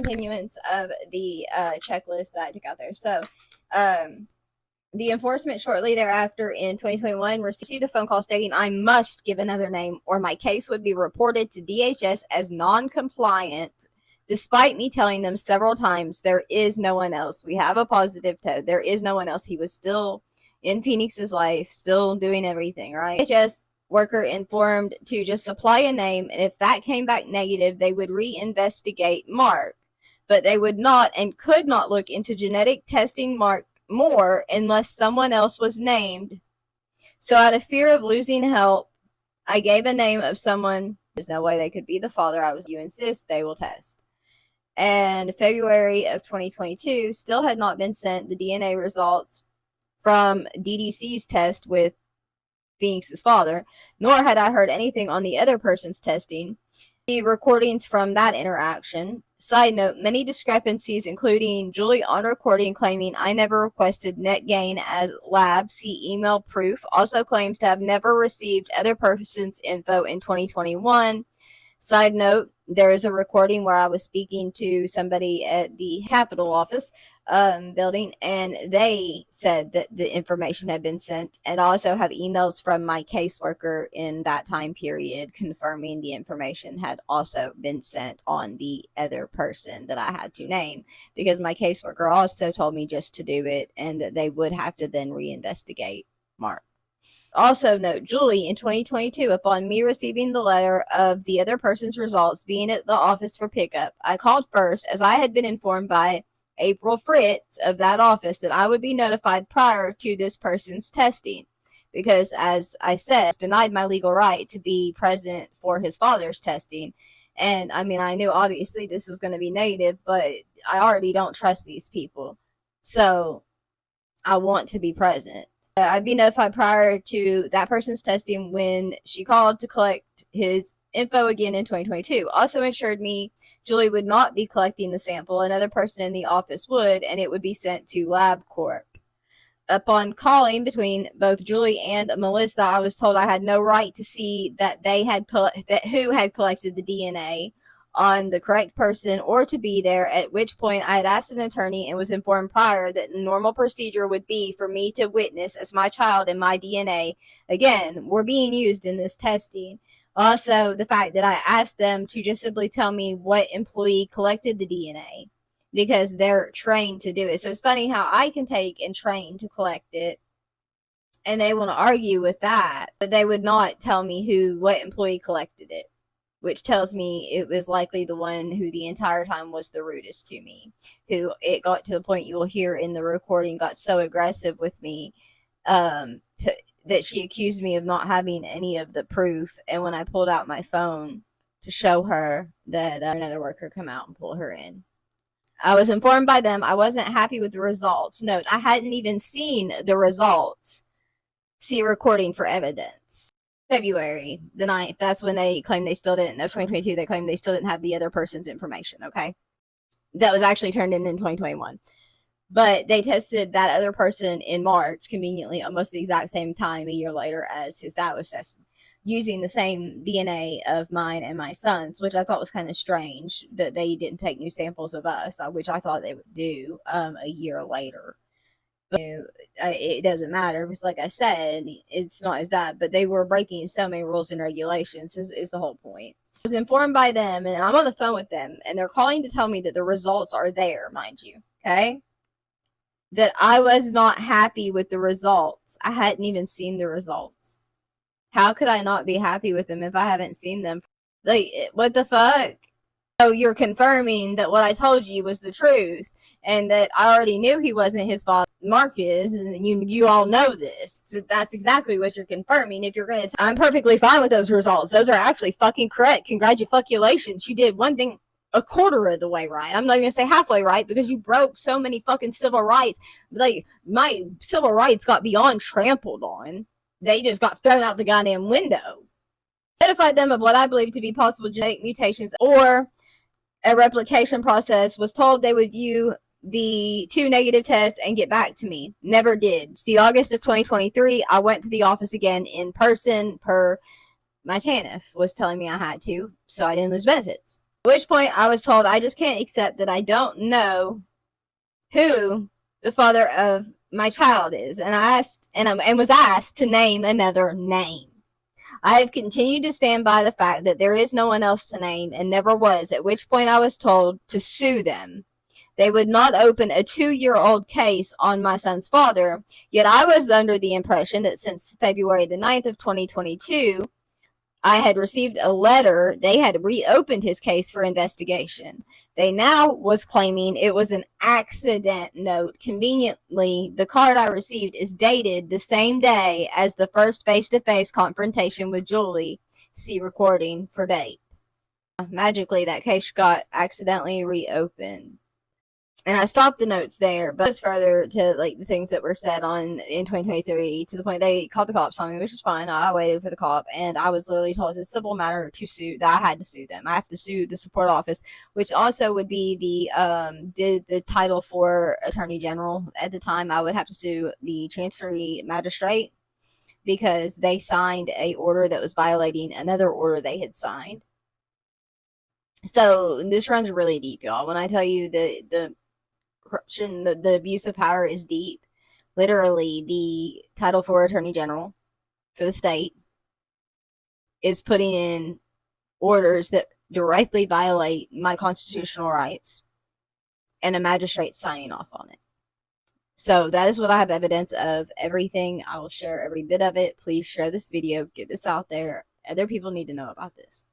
continuance of the checklist that I took out there. So, the enforcement shortly thereafter in 2021 received a phone call stating I must give another name or my case would be reported to DHS as non-compliant, despite me telling them several times there is no one else. We have a positive test. There is no one else. He was still in Phoenix's life, still doing everything, right? DHS worker informed to just supply a name, and if that came back negative, they would reinvestigate Mark. But they would not and could not look into genetic testing Mark more unless someone else was named. So out of fear of losing help, I gave a name of someone. There's no way they could be the father. You insist, they will test. And February of 2022 still had not been sent the DNA results from DDC's test with Phoenix's father, nor had I heard anything on the other person's testing. The recordings from that interaction. Side note, many discrepancies, including Julie on recording claiming I never requested net gain as lab, see email proof, also claims to have never received other person's info in 2021. Side note, there is a recording where I was speaking to somebody at the Capitol office building, and they said that the information had been sent, and I also have emails from my caseworker in that time period confirming the information had also been sent on the other person that I had to name, because my caseworker also told me just to do it and that they would have to then reinvestigate Mark. Also note, Julie, in 2022, upon me receiving the letter of the other person's results being at the office for pickup, I called first, as I had been informed by April Fritz of that office that I would be notified prior to this person's testing, because, as I said, denied my legal right to be present for his father's testing. And I mean, I knew obviously this was going to be negative, but I already don't trust these people, so I want to be present. I'd be notified prior to that person's testing when she called to collect his info again in 2022. Also assured me Julie would not be collecting the sample. Another person in the office would, and it would be sent to LabCorp. Upon calling between both Julie and Melissa, I was told I had no right to see that who had collected the DNA on the correct person or to be there, at which point I had asked an attorney and was informed prior that the normal procedure would be for me to witness as my child and my DNA, again, were being used in this testing. Also, the fact that I asked them to just simply tell me what employee collected the DNA, because they're trained to do it. So it's funny how I can take and train to collect it, and they want to argue with that, but they would not tell me what employee collected it, which tells me it was likely the one who the entire time was the rudest to me, who it got to the point you will hear in the recording got so aggressive with me that she accused me of not having any of the proof. And when I pulled out my phone to show her, that another worker come out and pull her in. I was informed by them I wasn't happy with the results. Note, I hadn't even seen the results. See recording for evidence. February the 9th, that's when they claimed they still didn't, of 2022, they claimed they still didn't have the other person's information, okay? That was actually turned in 2021. But they tested that other person in March, conveniently, almost the exact same time a year later as his dad was tested, using the same DNA of mine and my son's, which I thought was kind of strange that they didn't take new samples of us, which I thought they would do a year later. But it doesn't matter, because like I said, it's not his dad, but they were breaking so many rules and regulations is the whole point. I was informed by them, and I'm on the phone with them, and they're calling to tell me that the results are there, mind you, okay? That I was not happy with the results. I hadn't even seen the results. How could I not be happy with them if I haven't seen them? Like, what the fuck? So you're confirming that what I told you was the truth, and that I already knew he wasn't his father, Mark is, and you all know this. So that's exactly what you're confirming. If you're gonna, I'm perfectly fine with those results. Those are actually fucking correct. Congratulations. You did one thing a quarter of the way right. I'm not gonna say halfway right, because you broke so many fucking civil rights. Like, my civil rights got beyond trampled on. They just got thrown out the goddamn window. Notified them of what I believe to be possible genetic mutations or a replication process. Was told they would view the 2 negative tests and get back to me. Never did. See, August of 2023, I went to the office again in person per my TANF was telling me I had to, so I didn't lose benefits. At which point I was told I just can't accept that I don't know who the father of my child is, and I asked and was asked to name another name. I have continued to stand by the fact that there is no one else to name and never was, at which point I was told to sue them. They would not open a 2-year-old case on my son's father, yet I was under the impression that since February the 9th of 2022, I had received a letter. They had reopened his case for investigation. They now was claiming it was an accident note. Conveniently, the card I received is dated the same day as the first face-to-face confrontation with Julie. See recording for date. Magically, that case got accidentally reopened. And I stopped the notes there, but it's further to like the things that were said on in 2023 to the point they called the cops on me, which is fine. I waited for the cop, and I was literally told it's a civil matter to sue. That I had to sue them. I have to sue the support office, which also would be the title for attorney general at the time. I would have to sue the chancery magistrate because they signed a order that was violating another order they had signed. So this runs really deep, y'all. When I tell you the corruption, the abuse of power is deep. Literally, the title for attorney general for the state is putting in orders that directly violate my constitutional rights, and a magistrate signing off on it. So that is what I have evidence of. Everything, I will share every bit of it. Please share this video, get this out there. Other people need to know about this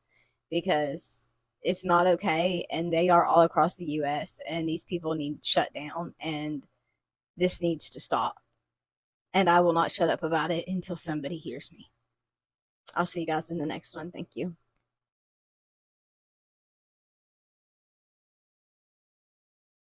because it's not okay, and they are all across the U.S., and these people need shut down, and this needs to stop. And I will not shut up about it until somebody hears me. I'll see you guys in the next one. Thank you.